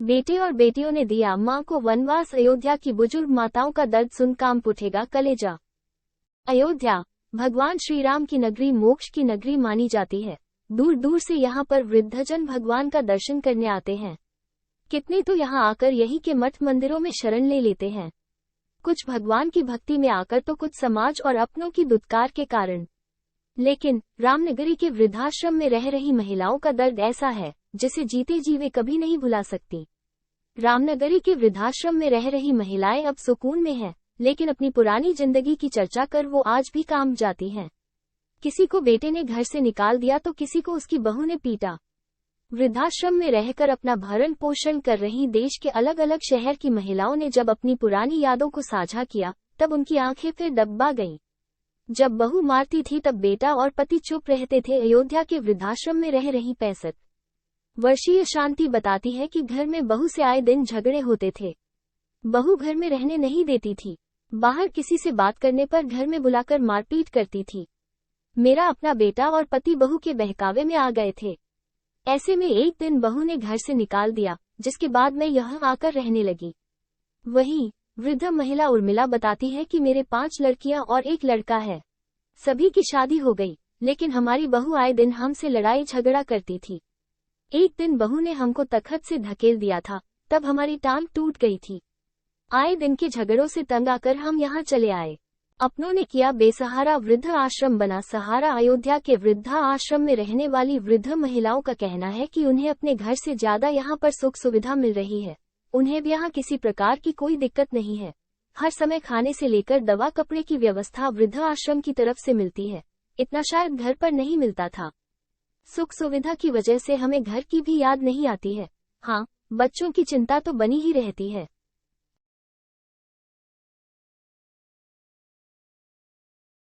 बेटे और बेटियों ने दिया मां को वनवास। अयोध्या की बुजुर्ग माताओं का दर्द सुन कांप उठेगा कलेजा। अयोध्या भगवान श्री राम की नगरी, मोक्ष की नगरी मानी जाती है। दूर दूर से यहाँ पर वृद्धजन भगवान का दर्शन करने आते हैं। कितने तो यहाँ आकर यहीं के मठ मंदिरों में शरण ले लेते हैं। कुछ भगवान की भक्ति में आकर तो कुछ समाज और अपनों की दुत्कार के कारण। लेकिन रामनगरी के वृद्धाश्रम में रह रही महिलाओं का दर्द ऐसा है जिसे जीते जी वे कभी नहीं भुला सकती। रामनगरी के वृद्धाश्रम में रह रही महिलाएं अब सुकून में हैं, लेकिन अपनी पुरानी जिंदगी की चर्चा कर वो आज भी कांप जाती हैं। किसी को बेटे ने घर से निकाल दिया तो किसी को उसकी बहू ने पीटा। वृद्धाश्रम में रहकर अपना भरण पोषण कर रही देश के अलग अलग शहर की महिलाओं ने जब अपनी पुरानी यादों को साझा किया तब उनकी आंखें फिर दबा गईं। जब बहू मारती थी तब बेटा और पति चुप रहते थे। अयोध्या के वृद्धाश्रम में रह रही 65 वर्षीय शांति बताती है कि घर में बहू से आए दिन झगड़े होते थे। बहू घर में रहने नहीं देती थी, बाहर किसी से बात करने पर घर में बुलाकर मारपीट करती थी। मेरा अपना बेटा और पति बहू के बहकावे में आ गए थे। ऐसे में एक दिन बहू ने घर से निकाल दिया, जिसके बाद मैं यहाँ आकर रहने लगी। वहीं वृद्ध महिला उर्मिला बताती है कि मेरे 5 लड़कियां और 1 लड़का है। सभी की शादी हो गई, लेकिन हमारी बहू आए दिन हमसे लड़ाई झगड़ा करती थी। एक दिन बहू ने हमको तख्त से धकेल दिया था, तब हमारी टांग टूट गई थी। आए दिन के झगड़ों से तंग आकर हम यहाँ चले आए। अपनों ने किया बेसहारा, वृद्ध आश्रम बना सहारा। अयोध्या के वृद्धा आश्रम में रहने वाली वृद्ध महिलाओं का कहना है कि उन्हें अपने घर से ज्यादा यहाँ पर सुख सुविधा मिल रही है। उन्हें भी यहाँ किसी प्रकार की कोई दिक्कत नहीं है। हर समय खाने से लेकर दवा कपड़े की व्यवस्था वृद्ध आश्रम की तरफ से मिलती है। इतना शायद घर पर नहीं मिलता था। सुख सुविधा की वजह से हमें घर की भी याद नहीं आती है। हाँ, बच्चों की चिंता तो बनी ही रहती है।